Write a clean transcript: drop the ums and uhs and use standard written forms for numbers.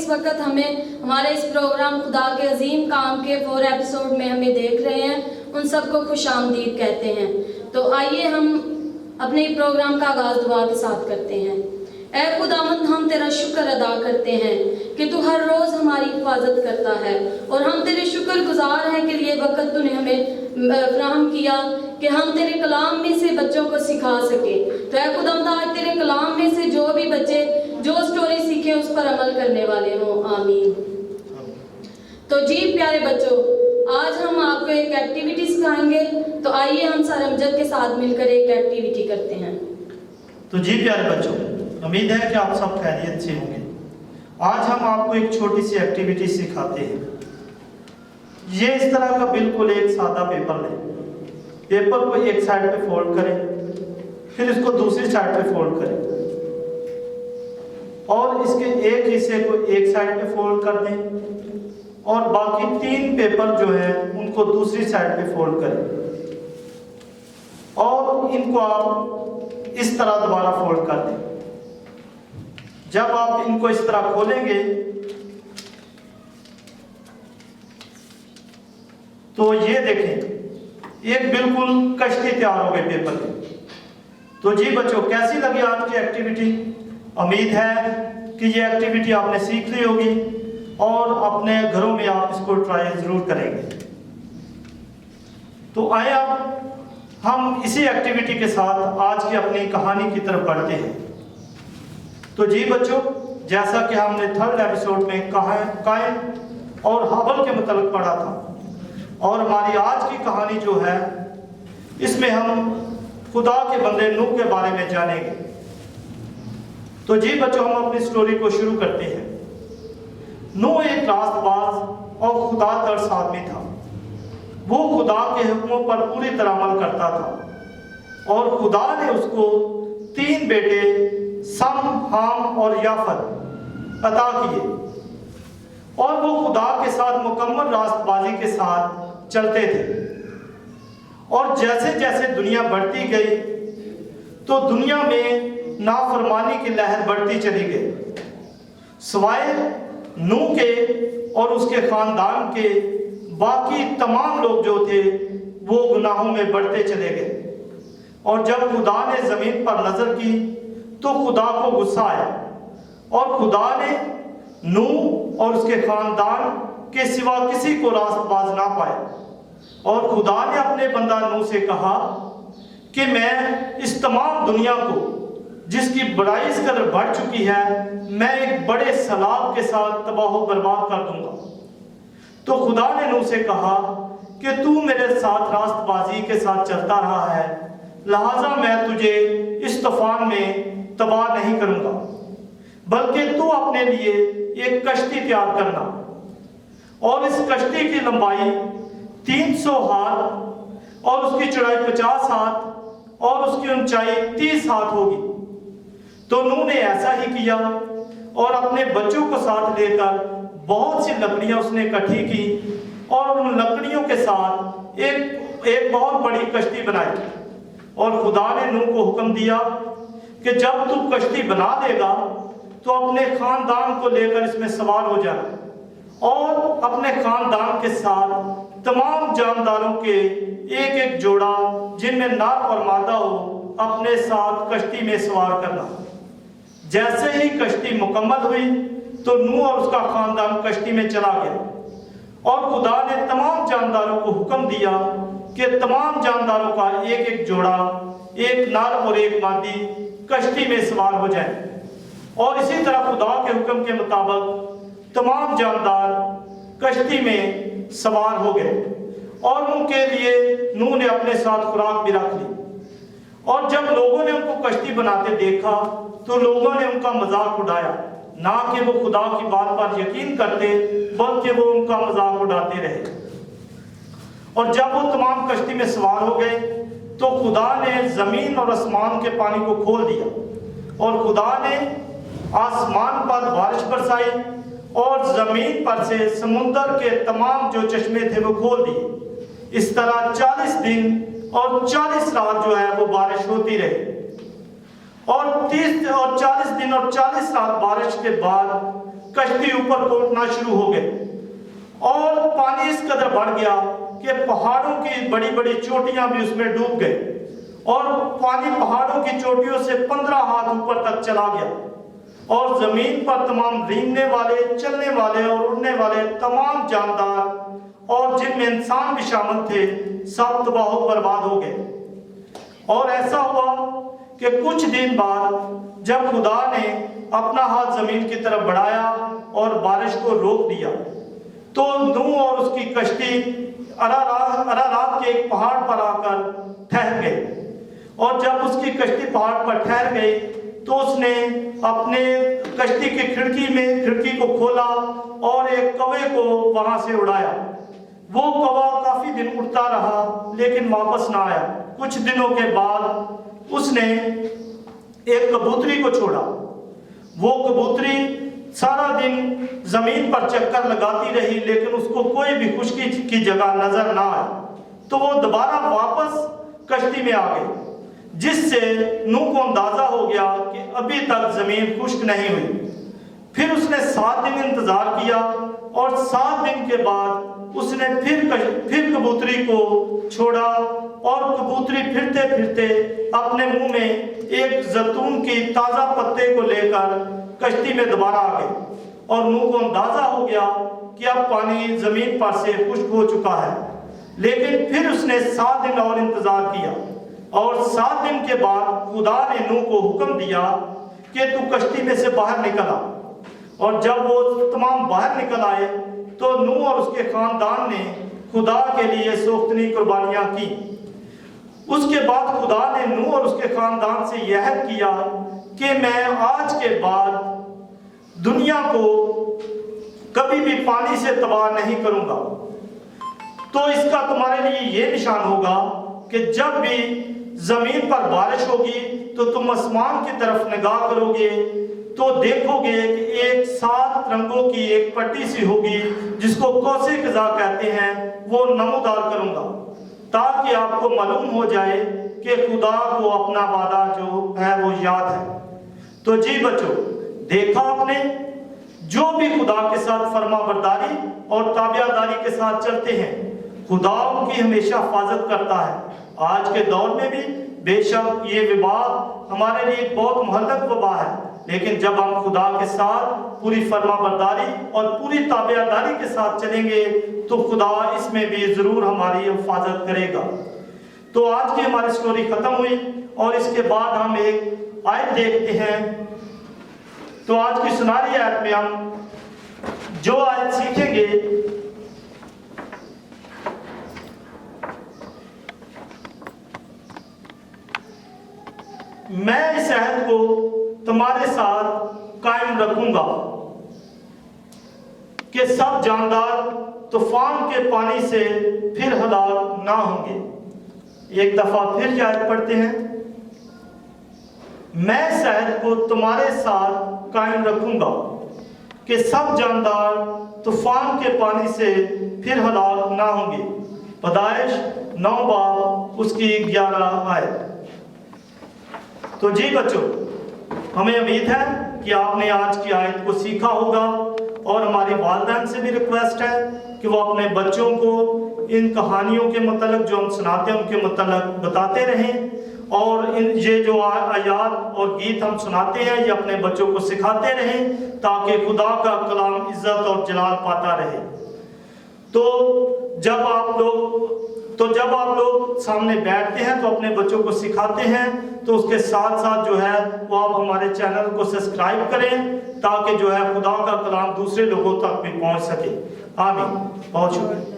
इस वक्त हमारे इस प्रोग्राम खुदा के अजीम काम के 4 एपिसोड में हमें देख रहे हैं, उन सबको खुशामदीद कहते हैं। तो आइए हम अपने प्रोग्राम का आगाज़ दुआ के साथ करते हैं। ऐ खुदावंद, हम तेरा शुक्र अदा करते हैं कि तू हर रोज़ हमारी हिफाजत करता है, और हम तेरे शुक्रगुजार हैं कि ये वक्त तूने हमें फराहम किया कि हम तेरे कलाम में से बच्चों को सिखा सके। तो ऐ खुदावंद, आज तेरे कलाम में से जो भी बच्चे जो स्टोरी सीखे उस पर अमल करने वाले हों, आमीन। तो जी प्यारे बच्चों, आज हम आपको एक एक्टिविटी सिखाएंगे। तो आइए हम सर अमजद के साथ मिलकर एक एक्टिविटी करते हैं। तो जी प्यारे बच्चों, उम्मीद है कि आप सब खैरियत से होंगे। आज हम आपको एक छोटी सी एक्टिविटी सिखाते हैं। ये इस तरह का बिल्कुल एक सादा पेपर लें, पेपर को एक साइड पे फोल्ड करें, फिर इसको दूसरी साइड पे फोल्ड करें, और इसके एक हिस्से को एक साइड पे फोल्ड कर दें, और बाकी 3 पेपर जो है उनको दूसरी साइड पे फोल्ड करें, और इनको आप इस तरह दोबारा फोल्ड कर दें। जब आप इनको इस तरह खोलेंगे तो ये देखें एक बिल्कुल कश्ती तैयार हो गई पेपर की। तो जी बच्चों, कैसी लगी आज की एक्टिविटी? उम्मीद है कि ये एक्टिविटी आपने सीख ली होगी और अपने घरों में आप इसको ट्राई जरूर करेंगे। तो आइए अब हम इसी एक्टिविटी के साथ आज की अपनी कहानी की तरफ बढ़ते हैं। तो जी बच्चों, जैसा कि हमने 3rd एपिसोड में कायन और हाबिल के मुताबिक पढ़ा था, और हमारी आज की कहानी जो है इसमें हम खुदा के बंदे नूह के बारे में जानेंगे। तो जी बच्चों, हम अपनी स्टोरी को शुरू करते हैं। नूह एक रास्तबाज और खुदा तर्स आदमी था। वो खुदा के हुक्मों पर पूरी तरह अमल करता था, और खुदा ने उसको 3 बेटे सम, हाम और याफत अता किए, और वो खुदा के साथ मुकम्मल रास्तबाजी के साथ चलते थे। और जैसे जैसे दुनिया बढ़ती गई तो दुनिया में नाफरमानी की लहर बढ़ती चली गई। सिवाय नूह के और उसके खानदान के बाकी तमाम लोग जो थे वो गुनाहों में बढ़ते चले गए। और जब खुदा ने जमीन पर नजर की तो खुदा को गुस्सा आया, और खुदा ने नूह और उसके खानदान के सिवा किसी को रास्तबाज ना पाया। और खुदा ने अपने बंदा नूह से कहा कि मैं इस तमाम दुनिया को, जिसकी बड़ाई इस कदर बढ़ चुकी है, मैं एक बड़े सैलाब के साथ तबाह बर्बाद कर दूंगा। तो खुदा ने नूह से कहा कि तू मेरे साथ रास्तबाजी के साथ चलता रहा है, लिहाजा मैं तुझे इस तूफान में तबाह नहीं करूंगा, बल्कि तू अपने लिए एक कश्ती तैयार करना, और इस कश्ती की लंबाई 300 हाथ और उसकी चौड़ाई 50 हाथ और उसकी ऊंचाई 30 हाथ होगी। तो नूह ने ऐसा ही किया, और अपने बच्चों को साथ लेकर बहुत सी लकड़ियां उसने इकट्ठी की, और उन लकड़ियों के साथ एक बहुत बड़ी कश्ती बनाई। और खुदा ने नूह को हुक्म दिया कि जब तू कश्ती बना देगा तो अपने खानदान को लेकर इसमें सवार हो जाना, और अपने खानदान के साथ तमाम जानदारों के एक एक जोड़ा जिनमें नर और मादा हो अपने साथ कश्ती में सवार करना। जैसे ही कश्ती मुकम्मल हुई तो नूह और उसका खानदान कश्ती में चला गया, और खुदा ने तमाम जानदारों को हुक्म दिया कि तमाम जानदारों का एक एक जोड़ा, एक नर और एक मादी कश्ती में सवार हो जाए। और इसी तरह खुदा के हुक्म के मुताबिक तमाम जानदार कश्ती में सवार हो गए, और उनके लिए नूह ने अपने साथ खुराक भी रख ली। और जब लोगों ने उनको कश्ती बनाते देखा तो लोगों ने उनका मजाक उड़ाया, ना कि वो खुदा की बात पर यकीन करते, बल्कि वो उनका मजाक उड़ाते रहे। और जब वो तमाम कश्ती में सवार हो गए तो खुदा ने जमीन और आसमान के पानी को खोल दिया, और खुदा ने आसमान पर बारिश बरसाई, और जमीन पर से समुंदर के तमाम जो चश्मे थे वो खोल दिए। इस तरह 40 दिन और 40 रात जो है वो बारिश होती रही। और 40 दिन और 40 रात बारिश के बाद कश्ती ऊपर को उठना शुरू हो गए और पानी इस कदर बढ़ गया कि पहाड़ों की बड़ी बड़ी चोटियां भी उसमें डूब गए और पानी पहाड़ों की चोटियों से 15 हाथ ऊपर तक चला गया और जमीन पर तमाम रेंगने वाले, चलने वाले और उड़ने वाले तमाम जानदार और जिनमें इंसान भी शामिल थे सब तबाह बर्बाद हो गए। और ऐसा हुआ कि कुछ दिन बाद जब खुदा ने अपना हाथ जमीन की तरफ बढ़ाया और बारिश को रोक दिया तो नूह और उसकी कश्ती अरारात के एक पहाड़ पर आकर ठहर गई और जब उसकी कश्ती पहाड़ पर ठहर गई तो उसने अपने कश्ती की खिड़की को खोला और एक कौवे को वहां से उड़ाया। वो कौवा काफी दिन उड़ता रहा लेकिन वापस ना आया। कुछ दिनों के बाद उसने एक कबूतरी को छोड़ा। वो कबूतरी सारा दिन जमीन पर चक्कर लगाती रही लेकिन उसको कोई भी खुश्की की जगह नजर ना आया। तो वो दोबारा वापस कश्ती में आ गई जिससे नूह को अंदाजा हो गया कि अभी तक जमीन खुश्क नहीं हुई। फिर उसने 7 दिन इंतजार किया और 7 दिन के बाद उसने फिर कबूतरी को छोड़ा और कबूतरी फिरते फिरते अपने मुंह में एक जैतून की ताजा पत्ते को लेकर कश्ती में दोबारा आ गई और नूह को अंदाजा हो गया कि अब पानी जमीन पर से खुश्क हो चुका है। लेकिन फिर उसने 7 दिन और इंतजार किया और 7 दिन के बाद खुदा ने नूह को हुक्म दिया कि तू कश्ती में से बाहर निकल आ। और जब वो तमाम बाहर निकल आए तो नूह और उसके खानदान ने खुदा के लिए सोख्तनी कुर्बानियां की। उसके बाद खुदा ने नूह और उसके खानदान से यह किया कि मैं आज के बाद दुनिया को कभी भी पानी से तबाह नहीं करूंगा। तो इसका तुम्हारे लिए ये निशान होगा कि जब भी जमीन पर बारिश होगी तो तुम आसमान की तरफ निगाह करोगे तो देखोगे कि एक 7 रंगों की एक पट्टी सी होगी जिसको कौसे कज़ा कहते हैं, वो नमूदार करूंगा ताकि आपको मालूम हो जाए कि खुदा को अपना वादा जो है वो याद है। तो जी बच्चों, देखा आपने, जो भी खुदा के साथ फर्माबरदारी और ताबियादारी के साथ चलते हैं खुदा उनकी हमेशा हिफाजत करता है। आज के दौर में भी बेशक ये विबा हमारे लिए एक बहुत मुहल्लक वबा है, लेकिन जब हम खुदा के साथ पूरी फर्माबरदारी और पूरी ताबियादारी के साथ चलेंगे तो खुदा इसमें भी जरूर हमारी हिफाजत करेगा। तो आज की हमारी स्टोरी खत्म हुई और इसके बाद हम एक आयत देखते हैं। तो आज की सुनारी आयत में हम जो आयत सीखेंगे मैं इस अहद को तुम्हारे साथ कायम रखूंगा कि सब जानदार तूफान के पानी से फिर हलाक ना होंगे। एक दफा फिर याद पढ़ते हैं, मैं इस अहद को तुम्हारे साथ कायम रखूंगा कि सब जानदार तूफान के पानी से फिर हलाक ना होंगे। पैदाइश 9 बाब उसकी 11 आयत। तो जी बच्चों, हमें उम्मीद है कि आपने आज की आयत को सीखा होगा और हमारी वालिदैन से भी रिक्वेस्ट है कि वो अपने बच्चों को इन कहानियों के मतलब जो हम सुनाते हैं उनके मतलब बताते रहें और ये जो आयात और गीत हम सुनाते हैं ये अपने बच्चों को सिखाते रहें ताकि खुदा का कलाम इज्जत और जलाल पाता रहे। तो जब आप लोग सामने बैठते हैं तो अपने बच्चों को सिखाते हैं तो उसके साथ साथ जो है वो आप हमारे चैनल को सब्सक्राइब करें ताकि जो है खुदा का कलाम दूसरे लोगों तक भी पहुंच सके। आमीन। बहुत शुक्रिया।